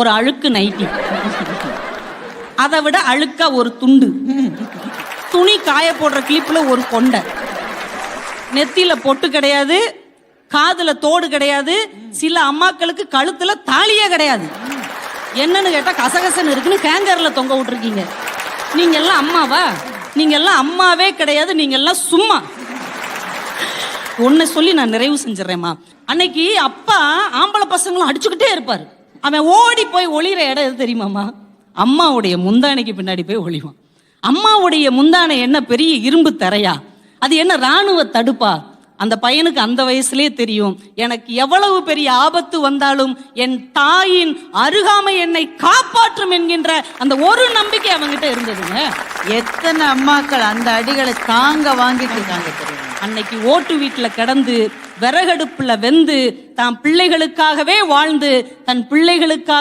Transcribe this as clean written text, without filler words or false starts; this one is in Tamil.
ஒரு அழுக்கு நைட்டி, அதை விட அழுக்கா ஒரு துண்டு, துணி காய போடுற கிளிப்ல ஒரு கொண்டை, நெத்தியில பொட்டு கிடையாது, காதுல தோடு கிடையாது, சில அம்மாக்களுக்கு கழுத்துல தாலியே கிடையாது. என்னன்னு கேட்டா கசகசன்னு இருக்குன்னு ஹேங்கர்ல தொங்க விட்டுருக்கீங்க. நீங்க எல்லாம் அம்மாவா? நீங்க எல்லாம் அம்மாவே கிடையாது, நீங்க எல்லாம் சும்மா. ஒன்னு சொல்லி நான் நிறைவு செஞ்சிடறேம்மா. அன்னைக்கு அப்பா ஆம்பளை பசங்களும் அடிச்சுக்கிட்டே இருப்பாரு. அவன் ஓடி போய் ஒளிகிற இடம் எது தெரியுமாம்மா? அம்மாவுடைய முந்தானைக்கு பின்னாடி போய் ஒளிவான். அம்மாவுடைய முந்தானை என்ன பெரிய இரும்பு தரையா? அது என்ன ராணுவ தடுப்பா? அந்த பையனுக்கு அந்த வயசுலயே தெரியும், எனக்கு எவ்வளவு பெரிய ஆபத்து வந்தாலும் என் தாயின் அருகாமை என்னை காப்பாற்றும் என்கின்ற அந்த ஒரு நம்பிக்கை அவங்கிட்ட இருந்ததுங்க. எத்தனை அம்மாக்கள் அந்த அடிகளை தாங்க வாங்கிட்டு இருக்காங்க தெரியும். அன்னைக்கு ஓட்டு வீட்டுல கிடந்து விறகடுப்புல வெந்து தான் பிள்ளைகளுக்காகவே வாழ்ந்து தன் பிள்ளைகளுக்காக